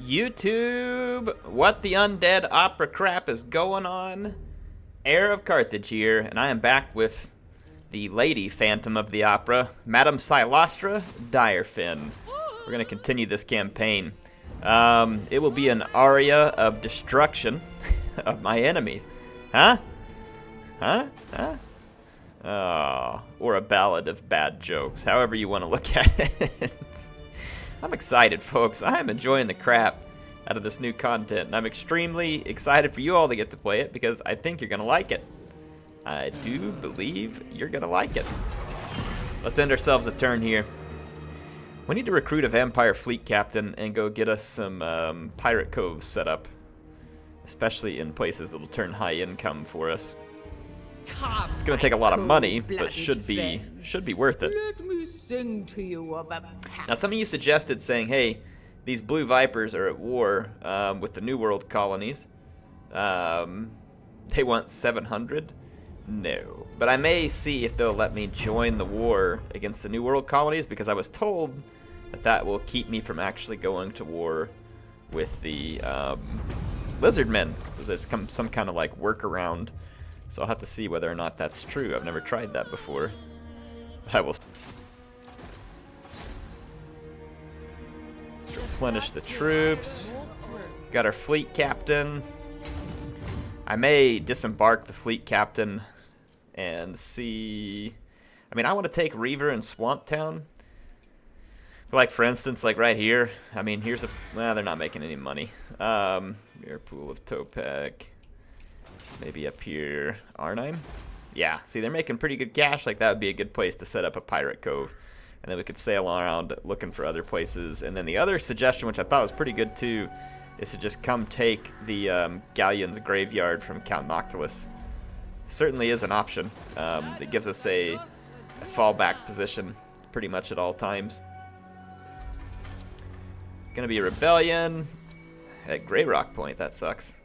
YouTube, what the undead opera crap is going on? HeirofCarthage here, and I am back with the lady phantom of the opera, Madame Cylostra Direfin. We're going to continue this campaign. It will be an aria of destruction of my enemies. Huh? Huh? Huh? Oh, or a ballad of bad jokes, however you want to look at it. I'm excited, folks. I'm enjoying the crap out of this new content, and I'm extremely excited for you all to get to play it because I think you're going to like it. I do believe you're going to like it. Let's end ourselves a turn here. We need to recruit a vampire fleet captain and go get us some pirate coves set up, especially in places that will turn high income for us. It's going to take a lot of money, but should be worth it. Let me sing to you of a Now, some of you suggested saying, hey, these blue vipers are at war with the New World colonies. They want 700? No. But I may see if they'll let me join the war against the New World colonies, because I was told that that will keep me from actually going to war with the lizard men. There's some kind of like workaround. So I'll have to see whether or not that's true. I've never tried that before. But I will. Let's replenish the troops. Got our fleet captain. I may disembark the fleet captain and see. I mean, I want to take Reaver and Swamp Town. But like, for instance, like right here. I mean, here's a. Well, they're not making any money. Your pool of Topek. Maybe up here, Arnhem? Yeah, see, they're making pretty good cash. Like, that would be a good place to set up a pirate cove. And then we could sail around looking for other places. And then the other suggestion, which I thought was pretty good too, is to just come take the Galleon's graveyard from Count Noctilus. Certainly is an option. That gives us a fallback position pretty much at all times. Gonna be a rebellion at Grey Rock Point. That sucks.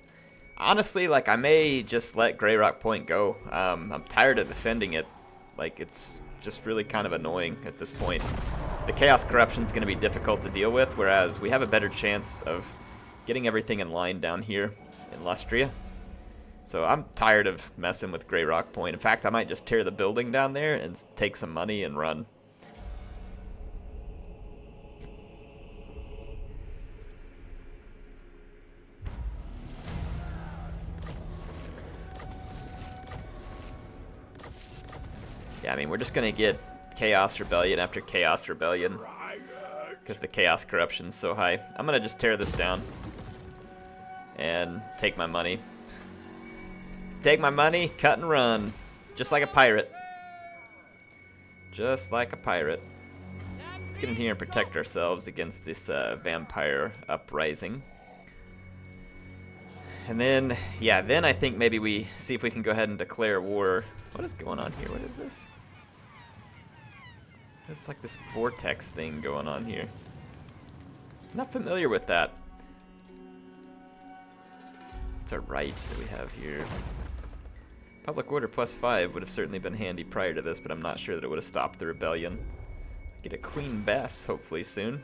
Honestly, like, I may just let Grey Rock Point go. I'm tired of defending it. Like, it's just really kind of annoying at this point. The Chaos Corruption is going to be difficult to deal with, whereas we have a better chance of getting everything in line down here in Lustria. So I'm tired of messing with Grey Rock Point. In fact, I might just tear the building down there and take some money and run. Yeah, I mean, we're just going to get Chaos Rebellion after Chaos Rebellion because the Chaos Corruption's so high. I'm going to just tear this down and take my money. Take my money, cut and run. Just like a pirate. Just like a pirate. Let's get in here and protect ourselves against this vampire uprising. And then, yeah, then I think maybe we see if we can go ahead and declare war. What is going on here? What is this? It's like this vortex thing going on here. Not familiar with that. What's our right that we have here? Public order +5 would have certainly been handy prior to this, but I'm not sure that it would have stopped the rebellion. Get a Queen Bess hopefully soon.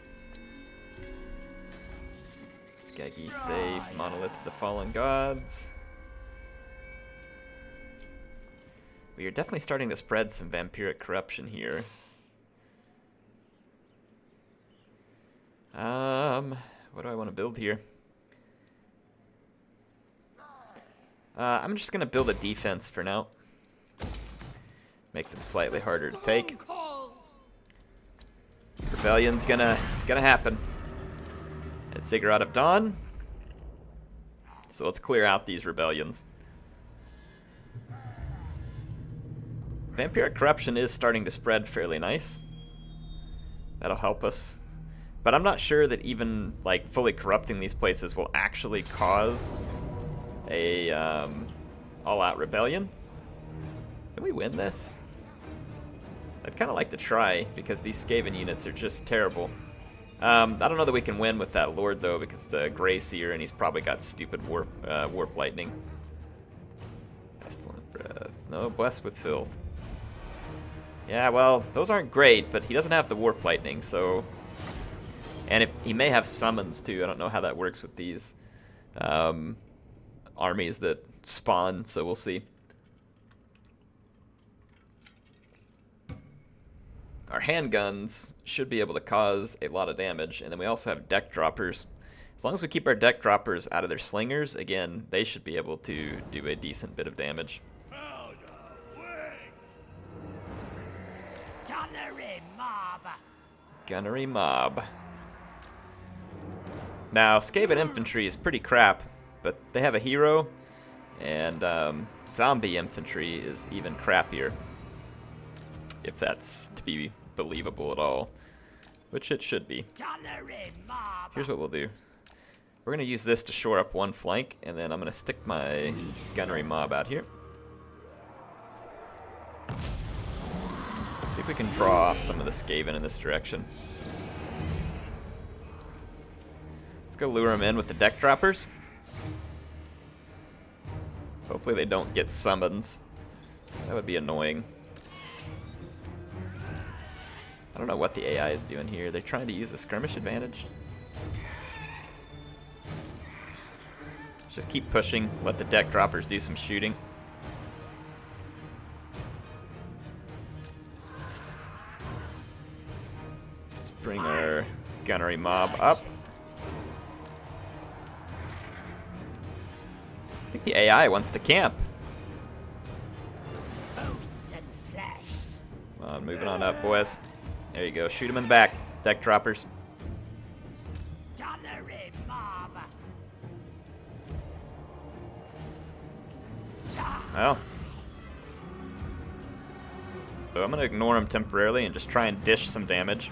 Skaggy safe, Monolith of the Fallen Gods. We are definitely starting to spread some vampiric corruption here. What do I want to build here? I'm just going to build a defense for now. Make them slightly harder to take. Rebellion's gonna happen at Ziggurat of Dawn. So let's clear out these rebellions. Vampiric corruption is starting to spread fairly nice. That'll help us. But I'm not sure that even like fully corrupting these places will actually cause a all-out rebellion. Can we win this? I'd kind of like to try because these skaven units are just terrible. I don't know that we can win with that lord though, because it's a Grey Seer and he's probably got stupid warp lightning. Pestilent breath. No, blessed with filth. Yeah, well, those aren't great, but he doesn't have the warp lightning, so And he may have summons too. I don't know how that works with these armies that spawn, so we'll see. Our handguns should be able to cause a lot of damage, and then we also have deck droppers. As long as we keep our deck droppers out of their slingers, again, they should be able to do a decent bit of damage. Gunnery mob. Gunnery mob. Now, Skaven infantry is pretty crap, but they have a hero, and zombie infantry is even crappier. If that's to be believable at all, which it should be. Here's what we'll do. We're going to use this to shore up one flank, and then I'm going to stick my gunnery mob out here. See if we can draw off some of the Skaven in this direction. Let's go lure them in with the deck droppers. Hopefully they don't get summons. That would be annoying. I don't know what the AI is doing here. They're trying to use a skirmish advantage. Let's just keep pushing. Let the deck droppers do some shooting. Let's bring our gunnery mob up. I think the AI wants to camp. Come on, moving on up, boys. There you go. Shoot him in the back. Deck droppers. Well. So I'm going to ignore him temporarily and just try and dish some damage.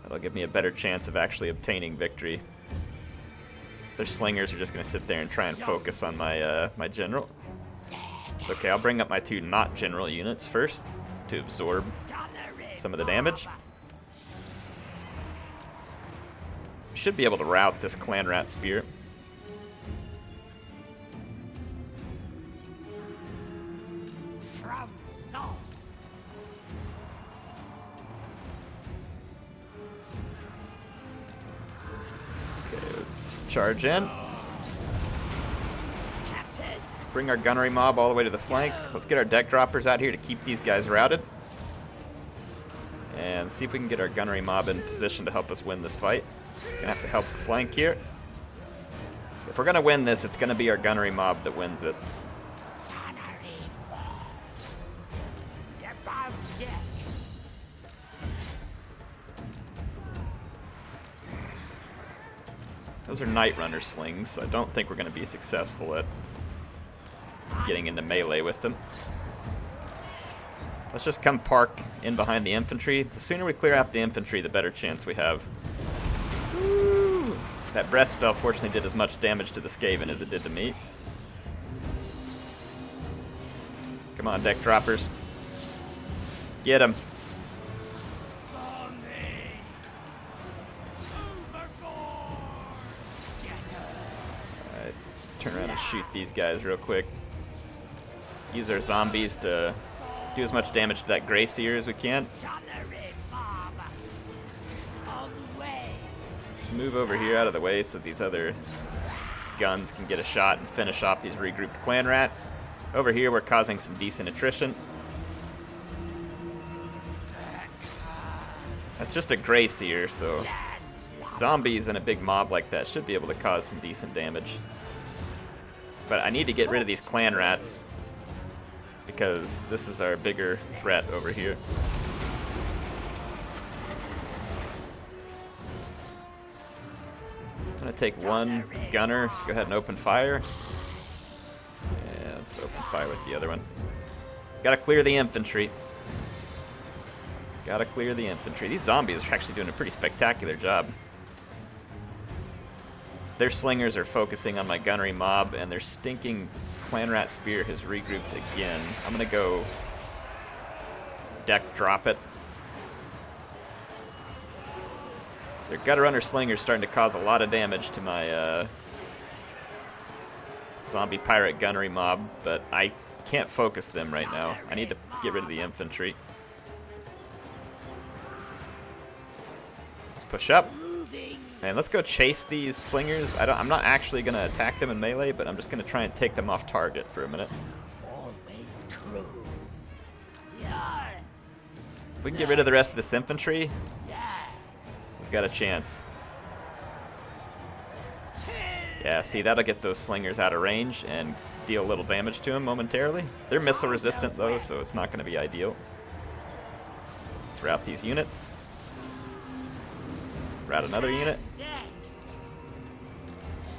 That'll give me a better chance of actually obtaining victory. Their slingers are just going to sit there and try and focus on my my general. It's okay, I'll bring up my two not general units first to absorb some of the damage. We should be able to rout this clan rat spear. Okay, let's charge in. Bring our gunnery mob all the way to the flank. Let's get our deck droppers out here to keep these guys routed. And see if we can get our gunnery mob in position to help us win this fight. Gonna have to help the flank here. If we're gonna win this, it's gonna be our gunnery mob that wins it. Those are Night Runner slings, so I don't think we're gonna be successful at getting into melee with them. Let's just come park in behind the infantry. The sooner we clear out the infantry, the better chance we have. Woo! That breath spell fortunately did as much damage to the Skaven as it did to me. Come on, deck droppers. Get him. Alright, let's turn around and shoot these guys real quick. Use our zombies to do as much damage to that Grey Seer as we can. Let's move over here out of the way so these other guns can get a shot and finish off these regrouped clan rats. Over here we're causing some decent attrition. That's just a Grey Seer, so zombies and a big mob like that should be able to cause some decent damage. But I need to get rid of these clan rats, because this is our bigger threat over here. I'm going to take one gunner, go ahead and open fire. And let's open fire with the other one. Gotta clear the infantry. Gotta clear the infantry. These zombies are actually doing a pretty spectacular job. Their slingers are focusing on my gunnery mob, and their stinking clan rat spear has regrouped again. I'm gonna go deck drop it. Their gutter runner slinger's starting to cause a lot of damage to my zombie pirate gunnery mob, but I can't focus them right now. I need to get rid of the infantry. Push up. And let's go chase these slingers. I'm not actually going to attack them in melee, but I'm just going to try and take them off target for a minute. If we can get rid of the rest of this infantry, we've got a chance. Yeah, see, that'll get those slingers out of range and deal a little damage to them momentarily. They're missile resistant though, so it's not going to be ideal. Let's route these units. Route another unit.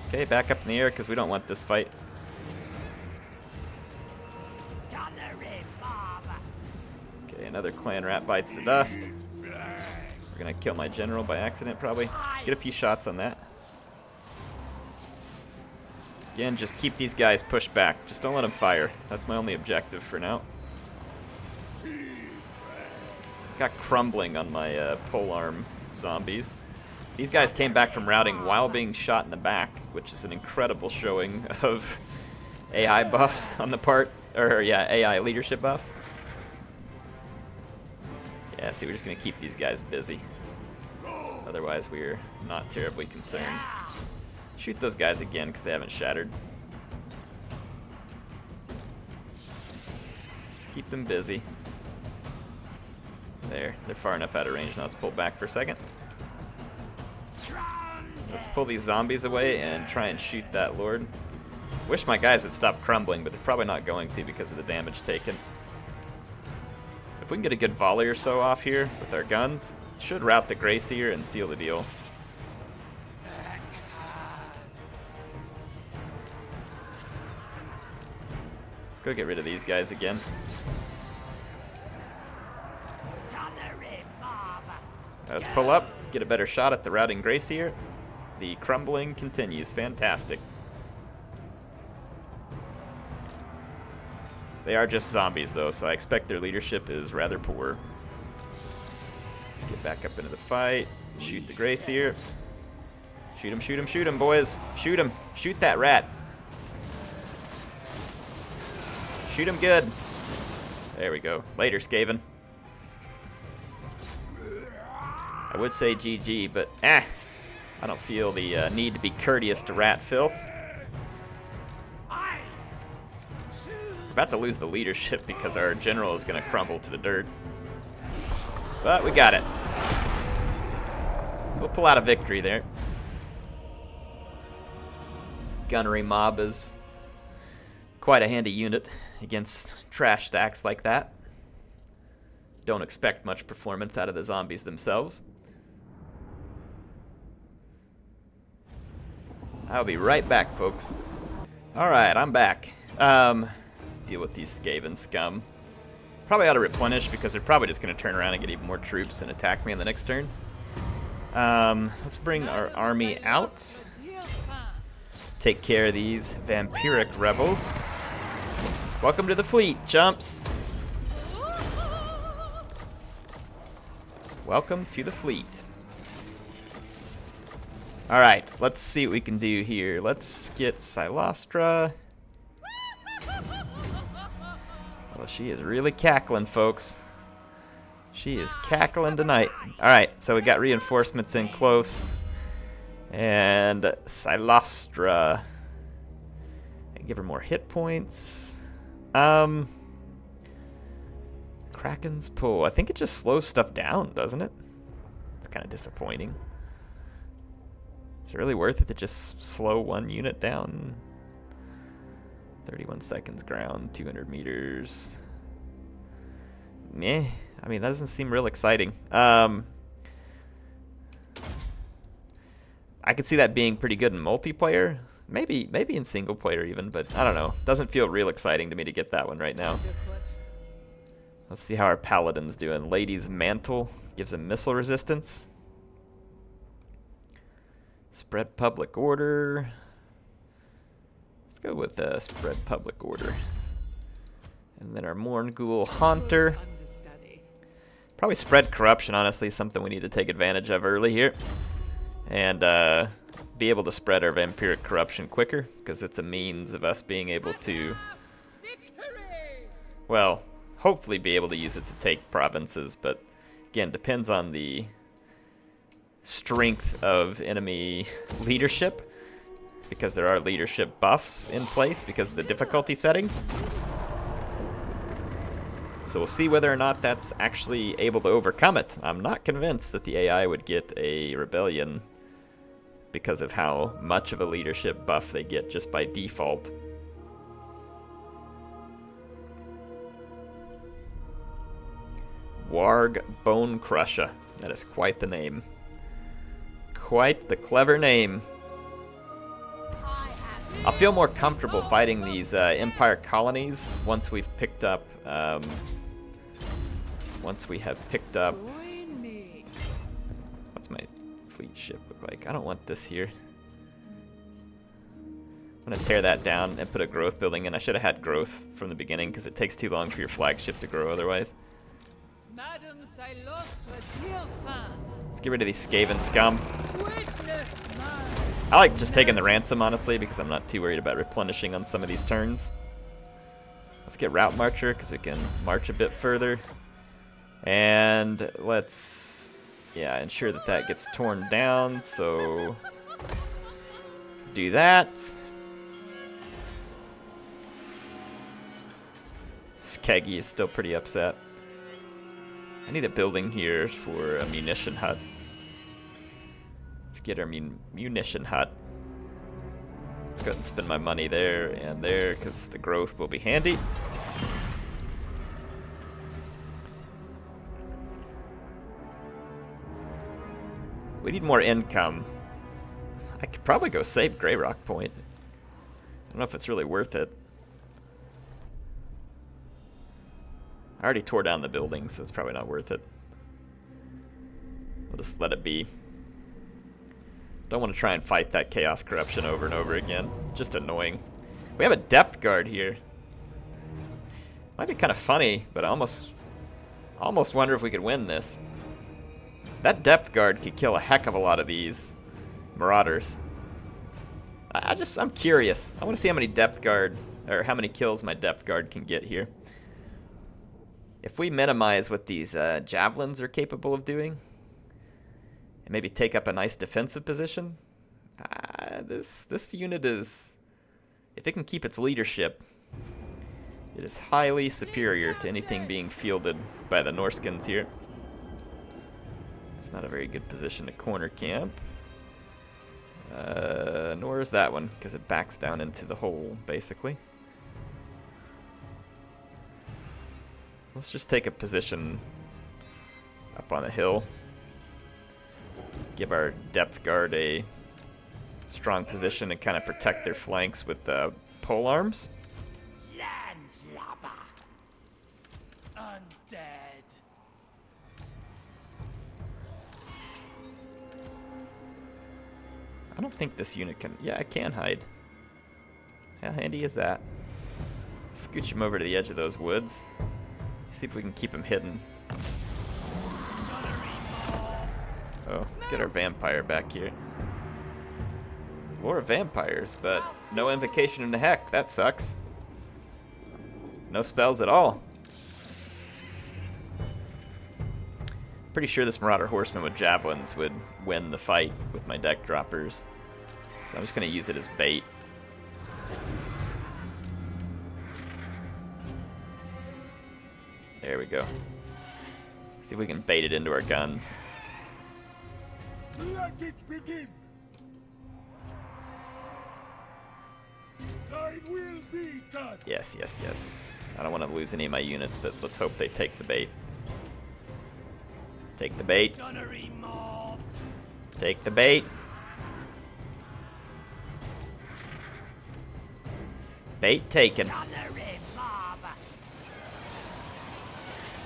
Okay, back up in the air because we don't want this fight. Okay, another clan rat bites the dust. We're going to kill my general by accident probably. Get a few shots on that. Again, just keep these guys pushed back. Just don't let them fire. That's my only objective for now. Got crumbling on my polearm zombies. These guys came back from routing while being shot in the back, which is an incredible showing of AI buffs on the part, or yeah, AI leadership buffs. Yeah, see, we're just going to keep these guys busy. Otherwise, we're not terribly concerned. Shoot those guys again because they haven't shattered. Just keep them busy. There, they're far enough out of range. Now let's pull back for a second. Let's pull these zombies away and try and shoot that lord. Wish my guys would stop crumbling, but they're probably not going to because of the damage taken. If we can get a good volley or so off here with our guns, should rout the Grey Seer and seal the deal. Go get rid of these guys again. Let's pull up, get a better shot at the routing Grey Seer. The crumbling continues. Fantastic. They are just zombies, though, so I expect their leadership is rather poor. Let's get back up into the fight. Shoot the Grey Seer. Shoot him, shoot him, shoot him, boys. Shoot him. Shoot that rat. Shoot him good. There we go. Later, Skaven. I would say GG, but I don't feel the need to be courteous to rat filth. We're about to lose the leadership because our general is going to crumble to the dirt. But we got it. So we'll pull out a victory there. Gunnery mob is quite a handy unit against trash stacks like that. Don't expect much performance out of the zombies themselves. I'll be right back, folks. Alright, I'm back. Let's deal with these Skaven scum. Probably ought to replenish because they're probably just going to turn around and get even more troops and attack me on the next turn. Let's bring our army out. Take care of these vampiric rebels. Welcome to the fleet, chumps. Welcome to the fleet. Alright, let's see what we can do here. Let's get Cylostra. Well, she is really cackling, folks. She is cackling tonight. Alright, so we got reinforcements in close. And Cylostra. And give her more hit points. Kraken's pull. I think it just slows stuff down, doesn't it? It's kind of disappointing. Is it really worth it to just slow one unit down? 31 seconds ground, 200 meters. Meh. I mean, that doesn't seem real exciting. I could see that being pretty good in multiplayer. Maybe in single player even, but I don't know. Doesn't feel real exciting to me to get that one right now. Let's see how our paladin's doing. Lady's Mantle gives him missile resistance. Spread public order. Let's go with spread public order. And then our Morngul Haunter. Probably spread corruption, honestly, something we need to take advantage of early here. And be able to spread our vampiric corruption quicker, because it's a means of us being able to, well, hopefully be able to use it to take provinces, but again, depends on the strength of enemy leadership, because there are leadership buffs in place because of the difficulty setting. So we'll see whether or not that's actually able to overcome it. I'm not convinced that the AI would get a rebellion because of how much of a leadership buff they get just by default. Warg Bone Crusher. That is quite the name. Quite the clever name. I'll feel more comfortable fighting these Empire colonies once we've picked up. Once we have picked up. What's my fleet ship look like? I don't want this here. I'm gonna tear that down and put a growth building in. I should have had growth from the beginning because it takes too long for your flagship to grow otherwise. Madam Cylostra Direfin. Let's get rid of these skaven scum. Witness my I like just taking the ransom, honestly, because I'm not too worried about replenishing on some of these turns. Let's get Route Marcher, because we can march a bit further. And let's, yeah, ensure that that gets torn down, so do that. Skeggy is still pretty upset. I need a building here for a munition hut. Let's get our munition hut. Go ahead and spend my money there and there because the growth will be handy. We need more income. I could probably go save Grey Rock Point. I don't know if it's really worth it. I already tore down the building, so it's probably not worth it. We'll just let it be. Don't want to try and fight that Chaos Corruption over and over again. Just annoying. We have a depth guard here. Might be kind of funny, but I almost wonder if we could win this. That depth guard could kill a heck of a lot of these marauders. I'm curious. I want to see how many depth guard, or how many kills my depth guard can get here. If we minimize what these javelins are capable of doing, and maybe take up a nice defensive position, this unit is, if it can keep its leadership, it is highly superior to anything being fielded by the Norskins here. It's not a very good position to corner camp. Nor is that one, because it backs down into the hole, basically. Let's just take a position up on a hill. Give our depth guard a strong position and kind of protect their flanks with pole arms. Landslabber. Undead. I don't think this unit can... Yeah, it can hide. How handy is that? Scooch him over to the edge of those woods. See if we can keep him hidden. Oh, let's get our vampire back here. More vampires, but no invocation in the heck. That sucks. No spells at all. Pretty sure this Marauder Horseman with javelins would win the fight with my deck droppers. So I'm just going to use it as bait. There we go. See if we can bait it into our guns. Let it begin. I will be done. Yes, yes, yes. I don't want to lose any of my units, but let's hope they take the bait. Take the bait. Gunnery mob. Take the bait. Bait taken. Gunnery mob.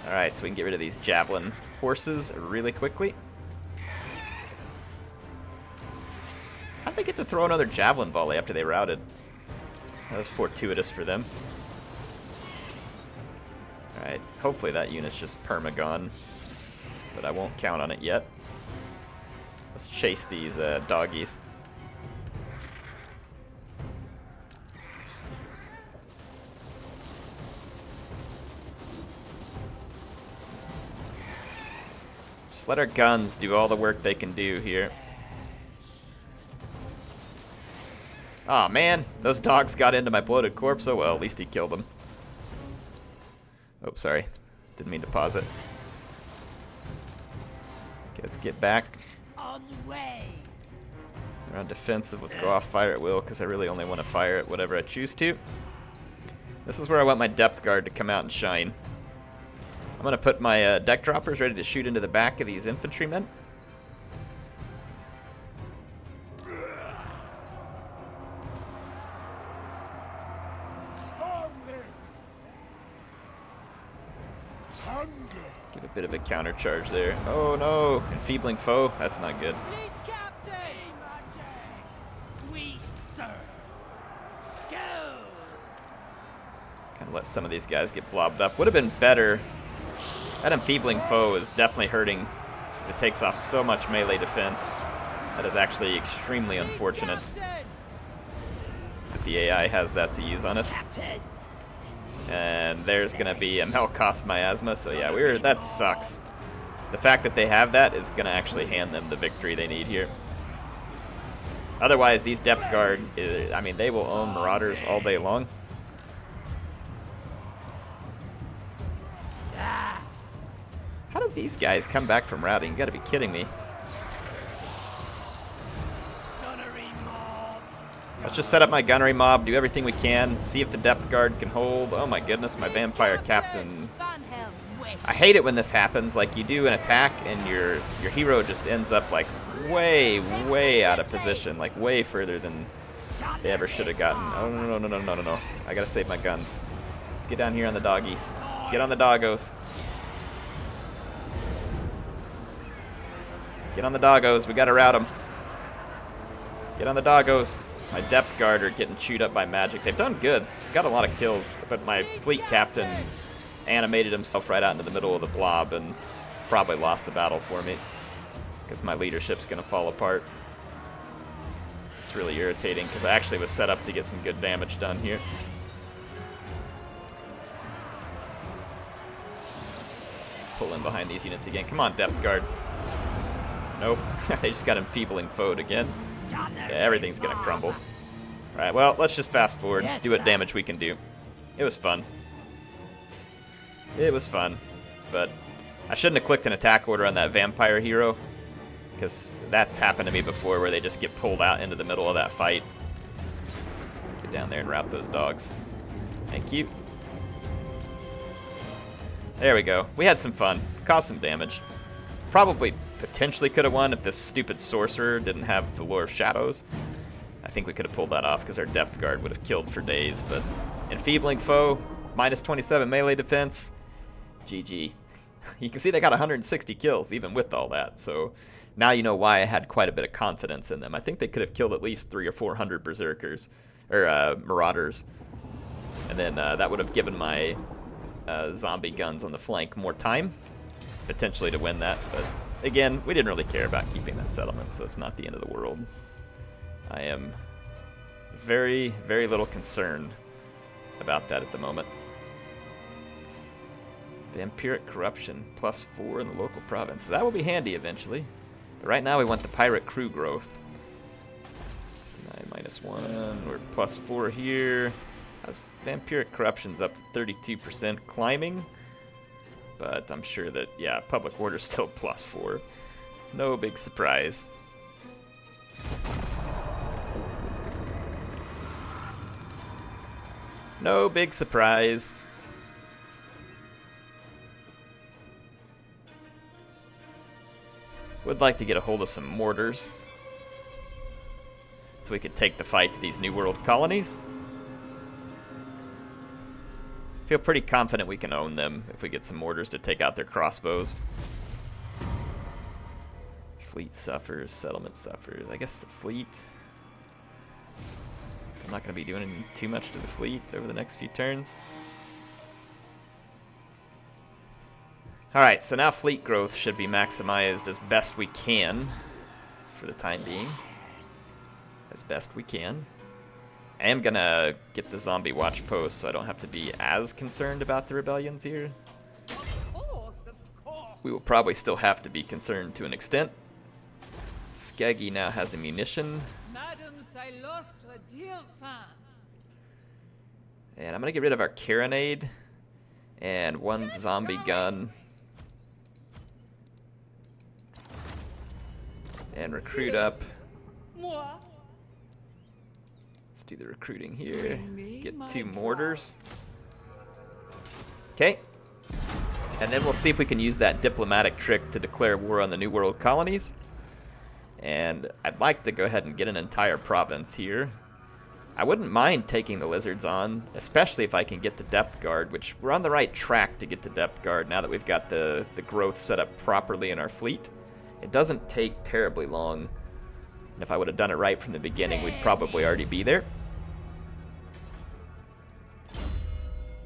Alright, so we can get rid of these javelin horses really quickly. How'd they get to throw another javelin volley after they routed? That was fortuitous for them. Alright, hopefully that unit's just perma-gone. But I won't count on it yet. Let's chase these doggies. Just Just let our guns do all the work they can do here. Aw, man. Those dogs got into my bloated corpse. Oh well, at least he killed them. Oh, sorry. Didn't mean to pause it. Okay, let's get back. On the way. We're on defensive. Let's go off fire at will, because I really only want to fire at whatever I choose to. This is where I want my depth guard to come out and shine. I'm going to put my deck droppers ready to shoot into the back of these infantrymen. Give a bit of a counter charge there. Oh no! Enfeebling foe. That's not good. Fleet captain! We serve. Go. Kind of let some of these guys get blobbed up. Would have been better. That enfeebling foe is definitely hurting, because it takes off so much melee defense. That is actually extremely unfortunate that the AI has that to use on us. Captain. And there's gonna be a Melkoth's miasma, so yeah, that sucks. The fact that they have that is gonna actually hand them the victory they need here. Otherwise, these depth guard, I mean, they will own Marauders all day long. How did these guys come back from routing? You gotta be kidding me. Gunnery mob. Let's just set up my gunnery mob, do everything we can, see if the depth guard can hold. Oh my goodness, my vampire captain. Van Helsing wish. I hate it when this happens. Like, you do an attack and your hero just ends up like way out of position, like way further than they ever should have gotten. Oh no. I gotta save my guns. Let's get down here on the doggies. Get on the doggos. Get on the doggos. We gotta rout them. Get on the doggos. My depth guard are getting chewed up by magic. They've done good. Got a lot of kills, but my fleet captain animated himself right out into the middle of the blob and probably lost the battle for me, because my leadership's gonna fall apart. It's really irritating, because I actually was set up to get some good damage done here. Let's pull in behind these units again. Come on, depth guard. Nope. They just got enfeebling foed again. Yeah, everything's gonna crumble. Alright, well, let's just fast forward, Yes, do what sir. damage we can do. It was fun. It was fun, but I shouldn't have clicked an attack order on that vampire hero, because that's happened to me before, where they just get pulled out into the middle of that fight. Get down there and rout those dogs. Thank you. There we go. We had some fun. Caused some damage. Probably potentially could have won if this stupid sorcerer didn't have the Lure of Shadows. I think we could have pulled that off, because our depth guard would have killed for days, but enfeebling foe, minus 27 melee defense, GG. You can see they got 160 kills even with all that, so now you know why I had quite a bit of confidence in them. I think they could have killed at least 300 or 400 berserkers, or marauders, and then that would have given my zombie guns on the flank more time, potentially to win that, but again, we didn't really care about keeping that settlement, so it's not the end of the world. I am very little concerned about that at the moment. Vampiric corruption, +4 in the local province. That will be handy eventually. But right now we want the pirate crew growth. Deny -1, we're +4 here. As vampiric corruption's up to 32%, climbing. But I'm sure that, yeah, public order's still +4. No big surprise. No big surprise. Would like to get a hold of some mortars, so we could take the fight to these New World colonies. Feel pretty confident we can own them if we get some mortars to take out their crossbows. Fleet suffers, settlement suffers. I guess the fleet. So I'm not going to be doing too much to the fleet over the next few turns. Alright, so now fleet growth should be maximized as best we can for the time being. As best we can. I am going to get the zombie watch post so I don't have to be as concerned about the rebellions here. Of course, of course. we will probably still have to be concerned to an extent. Skeggy now has ammunition. Madam Cylostra Direfin. And I'm going to get rid of our carronade and one zombie gun. And recruit up. Moi. Let's do the recruiting here. Bring me Get my 2 prize. mortars. Okay. And then we'll see if we can use that diplomatic trick to declare war on the New World colonies. And I'd like to go ahead and get an entire province here. I wouldn't mind taking the lizards on, especially if I can get the depth guard, which we're on the right track to get to depth guard now that we've got the growth set up properly in our fleet. It doesn't take terribly long. And if I would have done it right from the beginning, we'd probably already be there.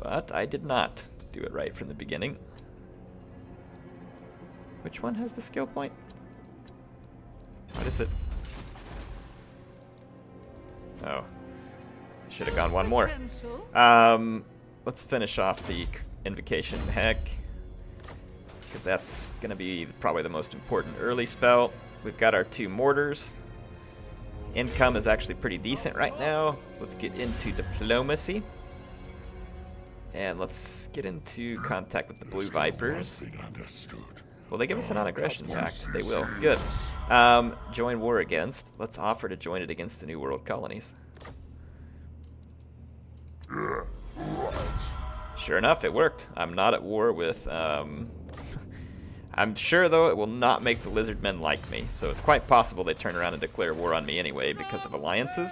But I did not do it right from the beginning. Which one has the skill point? What is it? Oh. Should have gone one more. Potential. Let's finish off the Invocation Heck, because that's going to be probably the most important early spell. We've got our 2 mortars. Income is actually pretty decent right now. Let's get into diplomacy. And let's get into contact with the Blue Vipers. Will they give us a non-aggression pact? They will. Good. Join war against. Let's offer to join it against the New World colonies. Sure enough, it worked. I'm not at war with... I'm sure, though, it will not make the lizard men like me. So it's quite possible they turn around and declare war on me anyway because of alliances.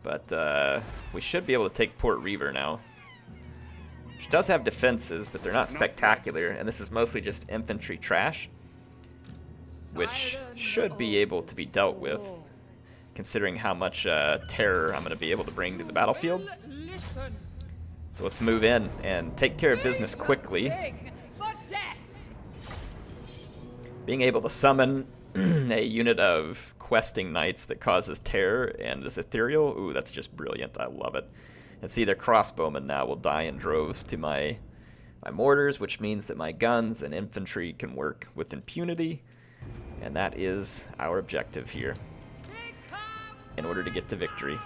But we should be able to take Port Reaver now. Which does have defenses, but they're not spectacular. And this is mostly just infantry trash, which should be able to be dealt with, considering how much terror I'm going to be able to bring to the battlefield. Listen. So let's move in and take care of business quickly. For death. Being able to summon a unit of questing knights that causes terror and is ethereal, ooh, that's just brilliant. I love it. And see, their crossbowmen now will die in droves to my mortars, which means that my guns and infantry can work with impunity. And that is our objective here in order to get to victory.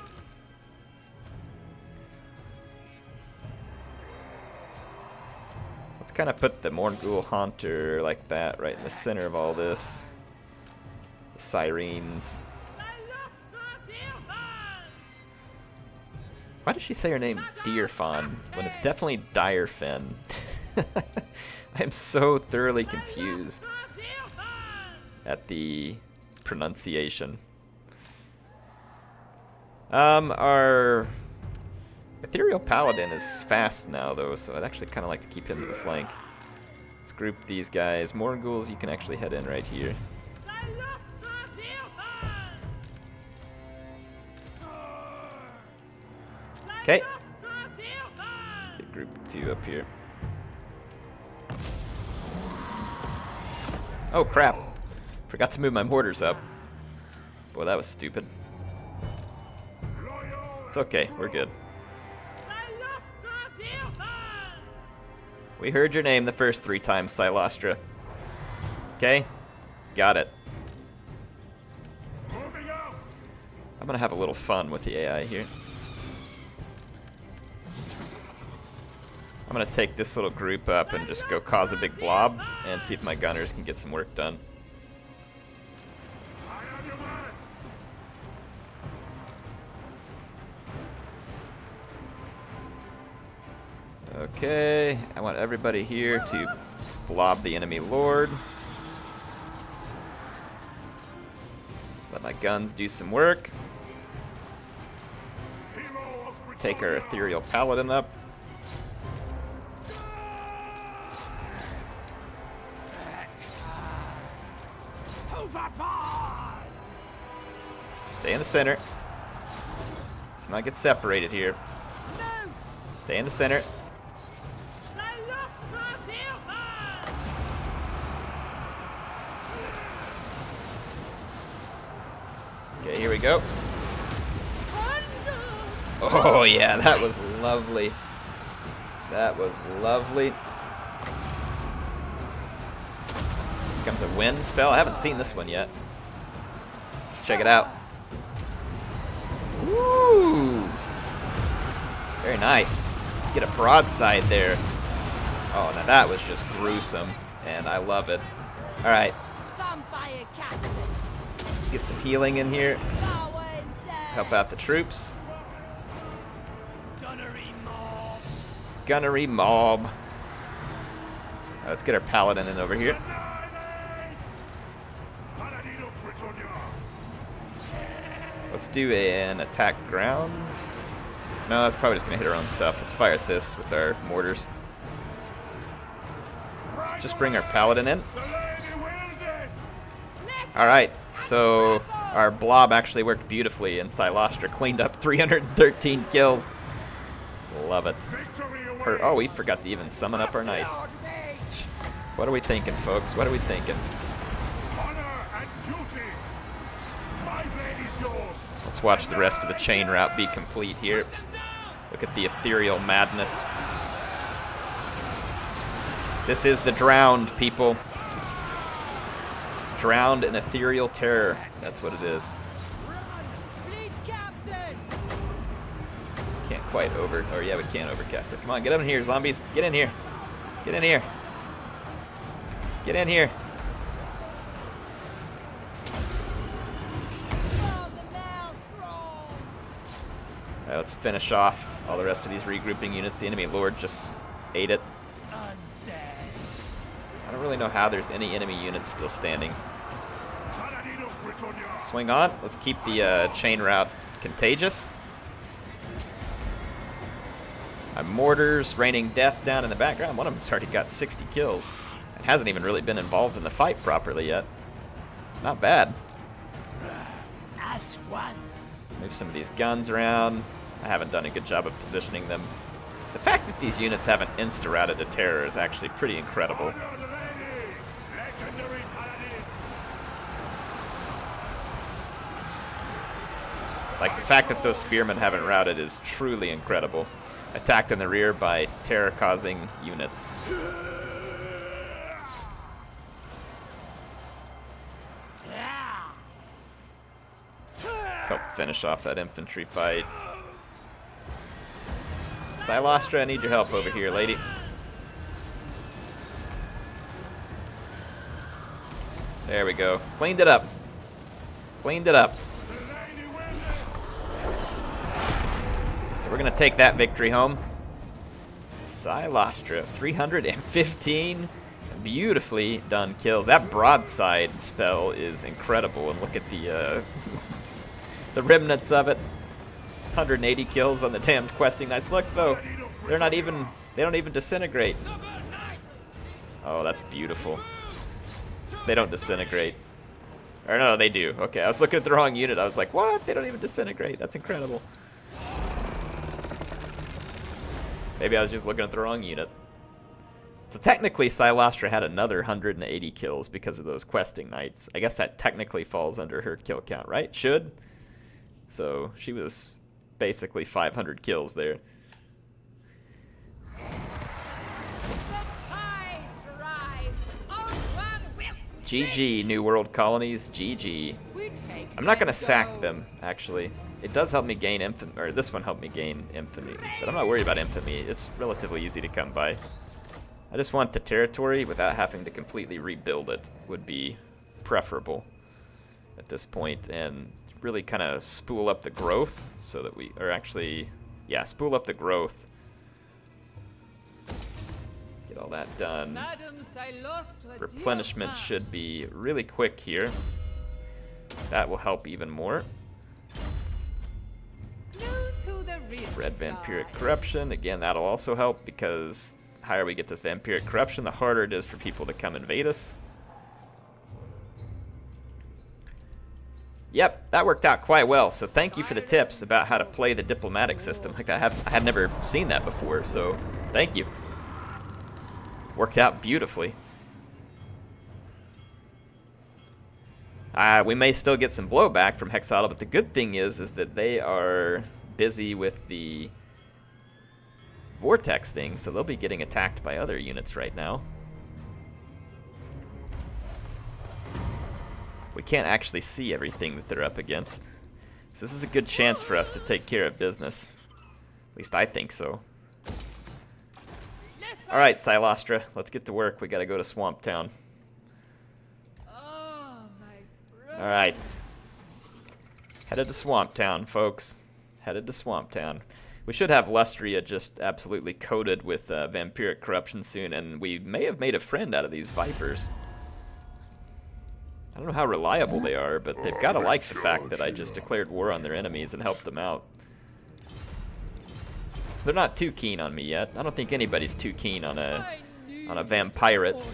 Let's kind of put the Morgul Haunter like that right in the center of all this. The Sirens. Why does she say her name Direfin when it's definitely Direfin? I am so thoroughly confused at the pronunciation. Our Ethereal Paladin is fast now, though, so I'd actually kind of like to keep him to the flank. Let's group these guys. Morguls, you can actually head in right here. Okay. Let's get group 2 up here. Oh, crap. Forgot to move my mortars up. Boy, that was stupid. It's okay, we're good. We heard your name the first 3 times, Cylostra. Okay? Got it. I'm gonna have a little fun with the AI here. I'm gonna take this little group up and just go cause a big blob and see if my gunners can get some work done. Okay, I want everybody here to blob the enemy lord. Let my guns do some work. Let's take our ethereal paladin up. Stay in the center. Let's not get separated here. Stay in the center. Okay, here we go. Oh yeah, that was lovely. That was lovely. Comes a wind spell. I haven't seen this one yet. Let's check it out. Woo! Very nice. Get a broadside there. Oh, now that was just gruesome, and I love it. All right. Vampire captain. Get some healing in here. Power and death. Help out the troops. Gunnery mob. Gunnery mob. Let's get our paladin in over here. Let's do an attack ground. No, that's probably just gonna hit our own stuff. Let's fire at this with our mortars. Let's just bring our paladin in. Alright, so our blob actually worked beautifully, and Cylostra cleaned up 313 kills. Love it. Oh, we forgot to even summon up our knights. What are we thinking, folks? What are we thinking? Let's watch the rest of the chain route be complete here. Look at the ethereal madness. This is the drowned, people. Drowned in ethereal terror. That's what it is. Fleet captain. Can't quite over. Or yeah, we can't overcast it. Come on, get in here, zombies. Get in here. Get in here. Get in here. Alright, let's finish off all the rest of these regrouping units. The enemy lord just ate it. Undead. I don't really know how there's any enemy units still standing. Swing on. Let's keep the chain route contagious. My mortars raining death down in the background. One of them's already got 60 kills. It hasn't even really been involved in the fight properly yet. Not bad. As once. Move some of these guns around. I haven't done a good job of positioning them. The fact that these units haven't insta-routed to terror is actually pretty incredible. Like, the fact that those spearmen haven't routed is truly incredible. Attacked in the rear by terror-causing units. Let's help finish off that infantry fight. Cylostra, I need your help over here, lady. There we go. Cleaned it up. Cleaned it up. So we're going to take that victory home. Cylostra, 315 beautifully done kills. That broadside spell is incredible, and look at the the remnants of it. 180 kills on the damned questing knights. Look though, they don't even disintegrate. Oh, that's beautiful. They don't disintegrate. Or no, they do. Okay, I was looking at the wrong unit. I was like, what? They don't even disintegrate. That's incredible. Maybe I was just looking at the wrong unit. So technically, Cylostra had another 180 kills because of those questing knights. I guess that technically falls under her kill count, right? Should. So she was basically 500 kills there. The tides rise. One will GG, New World Colonies. GG. we take I'm not going to them sack down. them, actually. It does help me gain infamy, or this one helped me gain infamy, but I'm not worried about infamy. It's relatively easy to come by. I just want the territory without having to completely rebuild it would be preferable at this point, and really kind of spool up the growth so that we are actually, yeah, spool up the growth. Get all that done. Madam Cylostra Replenishment Direfin. should be really quick here. That will help even more. Knows who the real Spread vampiric star corruption. Again, that'll also help because the higher we get this vampiric corruption, the harder it is for people to come invade us. Yep, that worked out quite well. So thank you for the tips about how to play the diplomatic system. Like I had never seen that before, so thank you. Worked out beautifully. We may still get some blowback from Hexadal, but the good thing is that they are busy with the vortex thing, so they'll be getting attacked by other units right now. we can't actually see everything that they're up against. So this is a good chance for us to take care of business. At least I think so. Alright, Cylostra, let's get to work. We gotta go to Swamp Town. Oh, my friend. Alright. Headed to Swamp Town, folks. Headed to Swamp Town. We should have Lustria just absolutely coated with vampiric corruption soon, and we may have made a friend out of these Vipers. I don't know how reliable they are, but they've got to like the fact that I just declared war on their enemies and helped them out. They're not too keen on me yet. I don't think anybody's too keen on a vampirate.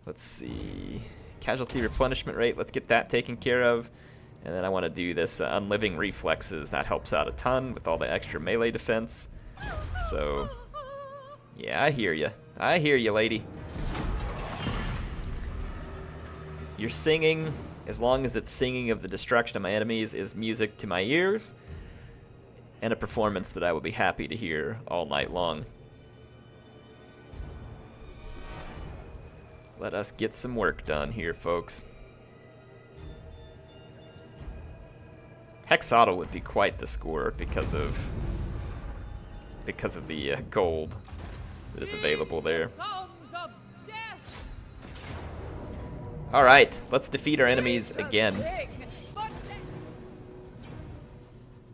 Let's see. Casualty replenishment rate, let's get that taken care of. And then I want to do this unliving reflexes. That helps out a ton with all the extra melee defense. So, yeah, I hear you. I hear you, lady. Your singing, as long as it's singing of the destruction of my enemies, is music to my ears. And a performance that I will be happy to hear all night long. Let us get some work done here, folks. Hexatl would be quite the score because of the gold that is available there. All right, let's defeat our enemies again.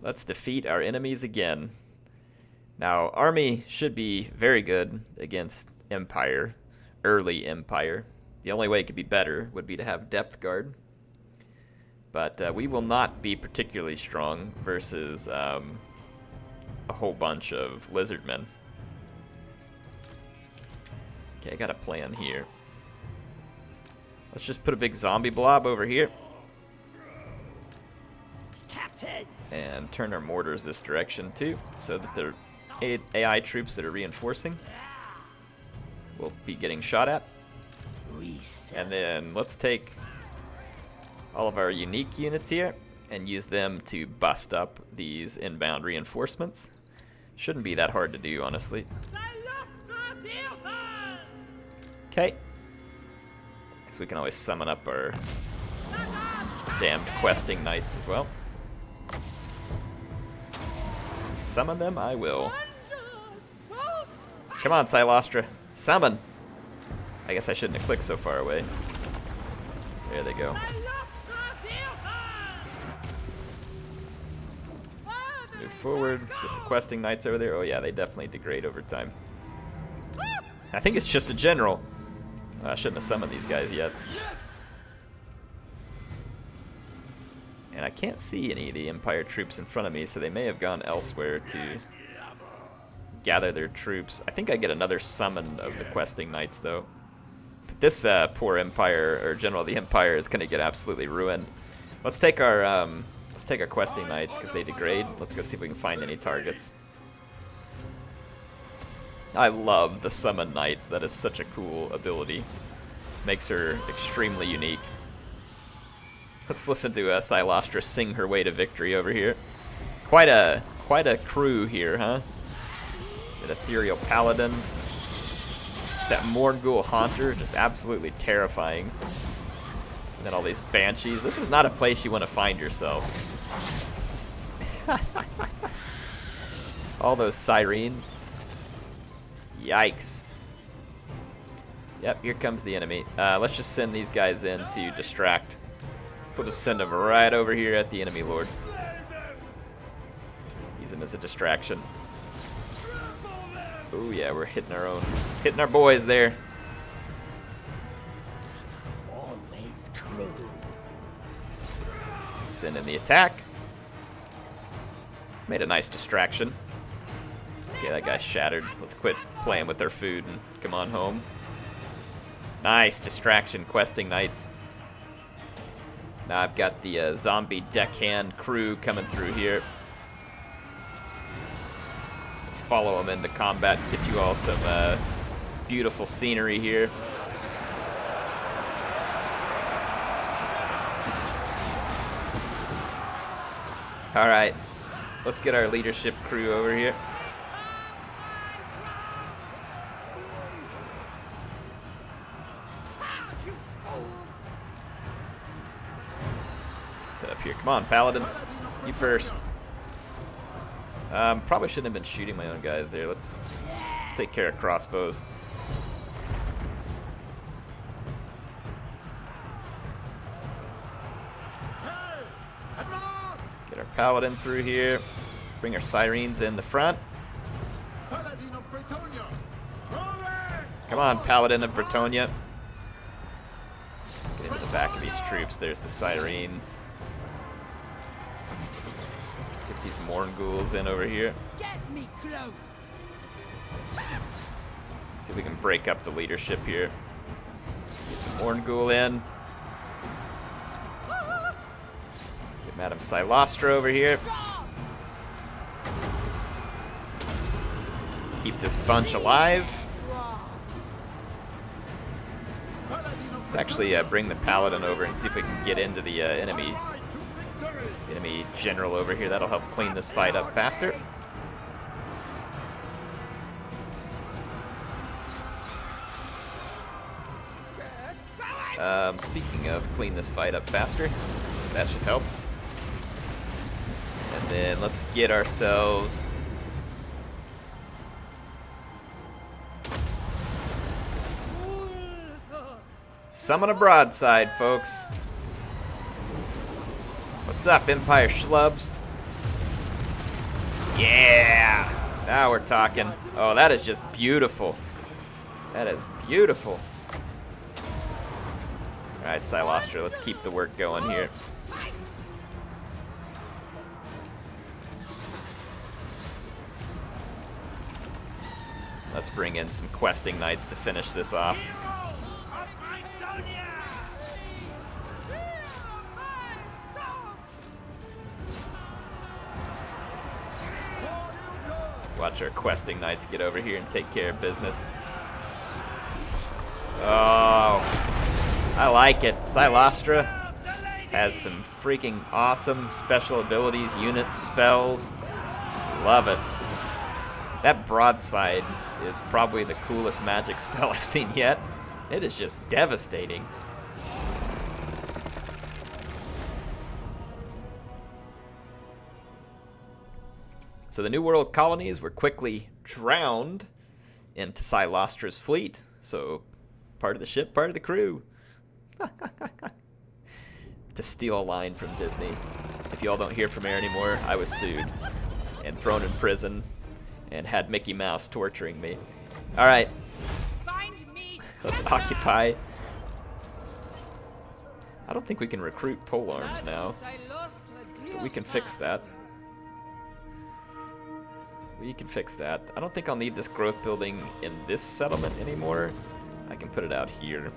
Let's defeat our enemies again. Now, army should be very good against Empire, early Empire. The only way it could be better would be to have Depth Guard. But we will not be particularly strong versus a whole bunch of Lizardmen. Okay, I got a plan here. Let's just put a big zombie blob over here. Captain. And turn our mortars this direction too, so that the AI troops that are reinforcing will be getting shot at. And then let's take all of our unique units here and use them to bust up these inbound reinforcements. Shouldn't be that hard to do, honestly. Okay. So we can always summon up our damned questing knights as well. Summon them, I will. Come on, Cylostra. Summon! I guess I shouldn't have clicked so far away. There they go. Let's move forward. Get the questing knights over there. Oh yeah, they definitely degrade over time. I think it's just a general. I shouldn't have summoned these guys yet. And I can't see any of the Empire troops in front of me, so they may have gone elsewhere to gather their troops. I think I get another summon of the questing knights, though. But this poor Empire, or General of the Empire, is going to get absolutely ruined. Let's take our questing knights, because they degrade. Let's go see if we can find any targets. I love the summon knights. That is such a cool ability. Makes her extremely unique. Let's listen to Cylostra sing her way to victory over here. Quite a crew here, huh? An ethereal paladin. That Morgul haunter, just absolutely terrifying. And then all these banshees. This is not a place you want to find yourself. All those sirens. Yikes. Yep, here comes the enemy. Let's just send these guys in to distract. We'll just send them right over here at the enemy lord. Use them as a distraction. Oh yeah, we're hitting our boys there. Always crew. Send in the attack. Made a nice distraction. Okay, that guy's shattered. Let's quit playing with their food and come on home. Nice distraction, questing knights. Now I've got the zombie deckhand crew coming through here. Let's follow them into combat and get you all some beautiful scenery here. Alright, let's get our leadership crew over here. Set up here. Come on, Paladin. You first. Probably shouldn't have been shooting my own guys there. Let's take care of crossbows. Get our Paladin through here. Let's bring our Sirens in the front. Come on, Paladin of Bretonia. Let's get into the back of these troops. There's the Sirens. Let's get these Mornghuls in over here. Get me close. See if we can break up the leadership here. Get the Mornghoul in. Get Madam Cylostra over here. Keep this bunch alive. Let's actually bring the Paladin over and see if we can get into the enemy general over here. That'll help clean this fight up faster. Speaking of clean this fight up faster, that should help. And then let's get ourselves summon a broadside, folks. What's up, Empire schlubs? Yeah! Now we're talking. Oh, that is just beautiful. That is beautiful. Alright, Cylostra, let's keep the work going here. Let's bring in some questing knights to finish this off. Watch our questing knights get over here and take care of business. Oh, I like it. Cylostra has some freaking awesome special abilities, units, spells. Love it. That broadside is probably the coolest magic spell I've seen yet. It is just devastating. So the New World colonies were quickly drowned into Cylostra's fleet. So part of the ship, part of the crew. To steal a line from Disney. If y'all don't hear from Air anymore, I was sued and thrown in prison and had Mickey Mouse torturing me. Alright, let's occupy. I don't think we can recruit polearms now, but we can fix that. We can fix that. I don't think I'll need this growth building in this settlement anymore. I can put it out here.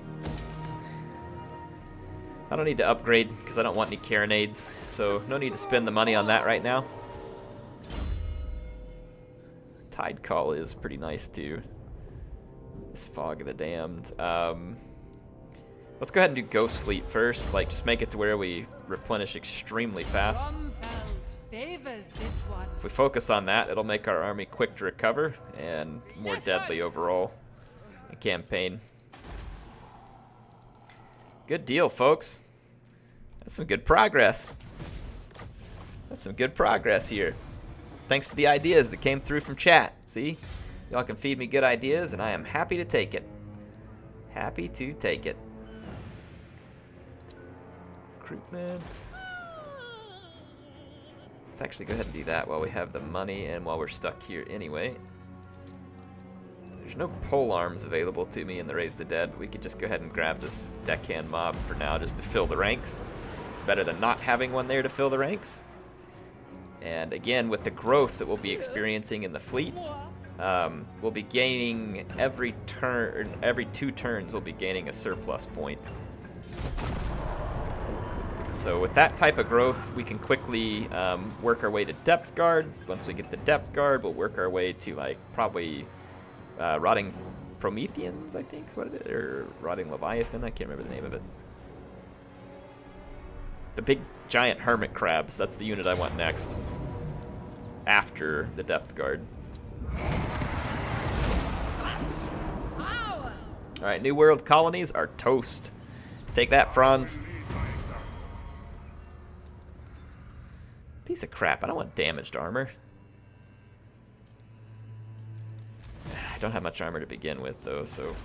I don't need to upgrade because I don't want any carronades, so no need to spend the money on that right now. Tide Call is pretty nice too. This Fog of the Damned. Let's go ahead and do Ghost Fleet first. Like, just make it to where we replenish extremely fast. If we focus on that, it'll make our army quick to recover and more deadly overall in campaign. Good deal, folks. That's some good progress. That's some good progress here. Thanks to the ideas that came through from chat. See? Y'all can feed me good ideas, and I am happy to take it. Happy to take it. Recruitment. Let's actually go ahead and do that while we have the money and while we're stuck here anyway. There's no polearms available to me in the Raise the Dead. We could just go ahead and grab this deckhand mob for now just to fill the ranks. It's better than not having one there to fill the ranks. And again, with the growth that we'll be experiencing in the fleet, we'll be gaining every 2 turns we'll be gaining a surplus point. So with that type of growth, we can quickly work our way to Depth Guard. Once we get the Depth Guard, we'll work our way to like probably Rotting Prometheans, I think is what it is, or Rotting Leviathan, I can't remember the name of it. The big giant hermit crabs, that's the unit I want next. After the Depth Guard. Alright, New World colonies are toast. Take that, Franz. Piece of crap. I don't want damaged armor. I don't have much armor to begin with, though, so...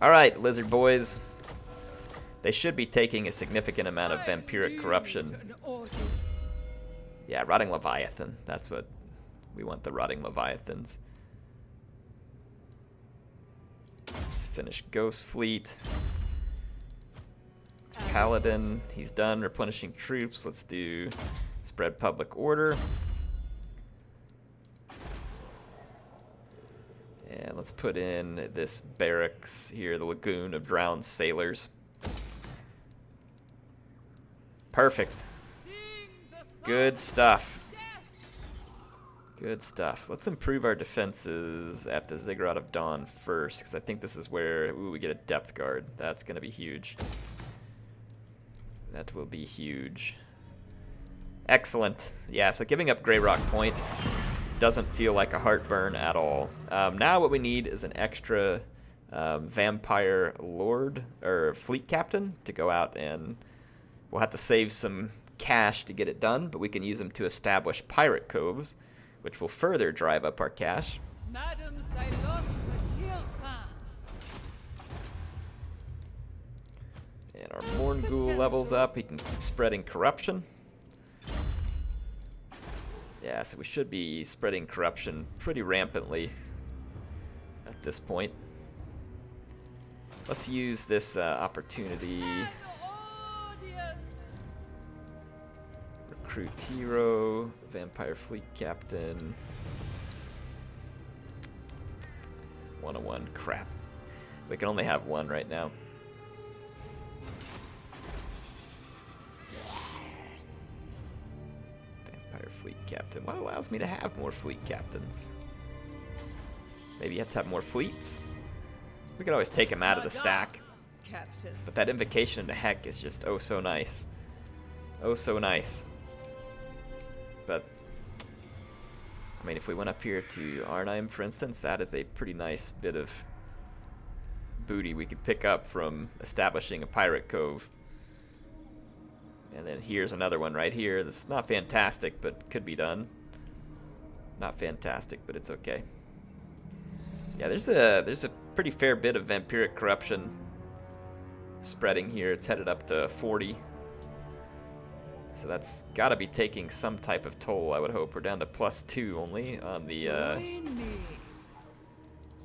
Alright, lizard boys. They should be taking a significant amount of vampiric corruption. Yeah, Rotting Leviathan. That's what we want, the Rotting Leviathans. Let's finish Ghost Fleet. Paladin, he's done replenishing troops. Let's do spread public order. And let's put in this barracks here, the Lagoon of Drowned Sailors. Perfect. Good stuff. Good stuff. Let's improve our defenses at the Ziggurat of Dawn first, because I think this is where we get a depth guard. That's going to be huge. That will be huge. Excellent. Yeah, so giving up Grey Rock Point doesn't feel like a heartburn at all. Now what we need is an extra vampire lord, or fleet captain, to go out, and we'll have to save some cash to get it done, but we can use them to establish pirate coves, which will further drive up our cash. Madame Cylostra Direfin. And our Morngul levels up. He can keep spreading corruption. Yeah, so we should be spreading corruption pretty rampantly at this point. Let's use this opportunity. Recruit hero, vampire fleet captain. 101, crap. We can only have one right now. Vampire fleet captain. What allows me to have more fleet captains? Maybe you have to have more fleets? We could always take them out of the stack. Captain. But that invocation into heck is just oh so nice. Oh so nice. But I mean, if we went up here to Arnheim, for instance, that is a pretty nice bit of booty we could pick up from establishing a pirate cove. And then here's another one right here. This is not fantastic, but could be done. Not fantastic, but it's okay. Yeah, there's a pretty fair bit of vampiric corruption spreading here. It's headed up to 40. So that's got to be taking some type of toll, I would hope. We're down to +2 only on the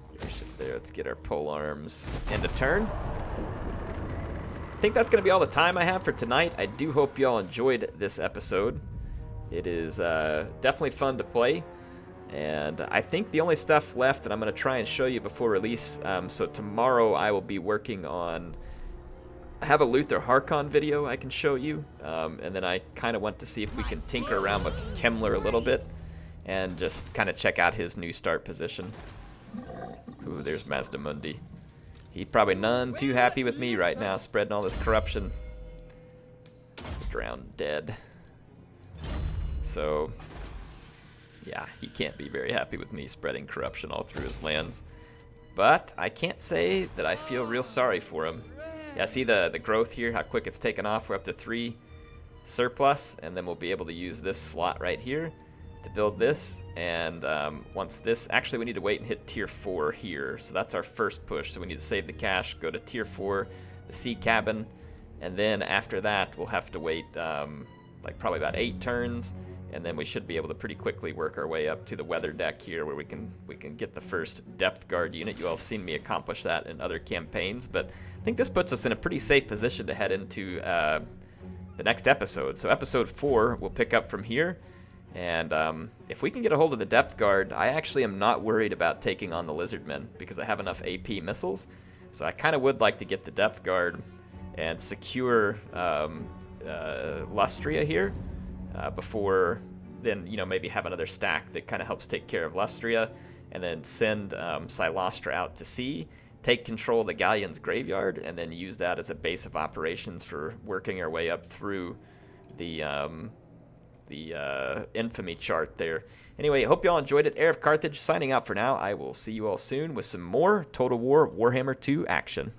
leadership there. Let's get our pole arms. End of turn. I think that's going to be all the time I have for tonight. I do hope you all enjoyed this episode. It is definitely fun to play. And I think the only stuff left that I'm going to try and show you before release, so tomorrow I will be working on... I have a Luther Harkon video I can show you, and then I kind of want to see if we can tinker around with Kemmler a little bit and just kind of check out his new start position. Ooh, there's Mazdamundi. He's probably none too happy with me right now, spreading all this corruption. Drowned dead. So, yeah, he can't be very happy with me spreading corruption all through his lands. But I can't say that I feel real sorry for him. Yeah, see the growth here, how quick it's taken off. We're up to 3 surplus, and then we'll be able to use this slot right here to build this. And once this, actually we need to wait and hit tier 4 here. So that's our first push. So we need to save the cash, go to tier 4, the sea cabin, and then after that we'll have to wait like probably about 8 turns, and then we should be able to pretty quickly work our way up to the weather deck here, where we can get the first depth guard unit. You all have seen me accomplish that in other campaigns, but I think this puts us in a pretty safe position to head into the next episode. So episode 4 we'll pick up from here, and if we can get a hold of the depth guard, I actually am not worried about taking on the lizardmen because I have enough AP missiles. So I kind of would like to get the depth guard and secure Lustria here before then, you know, maybe have another stack that kind of helps take care of Lustria, and then send Cylostra out to sea, take control of the Galleon's graveyard, and then use that as a base of operations for working our way up through the infamy chart there. Anyway, hope you all enjoyed it. HeirofCarthage signing out for now. I will see you all soon with some more Total War Warhammer 2 action.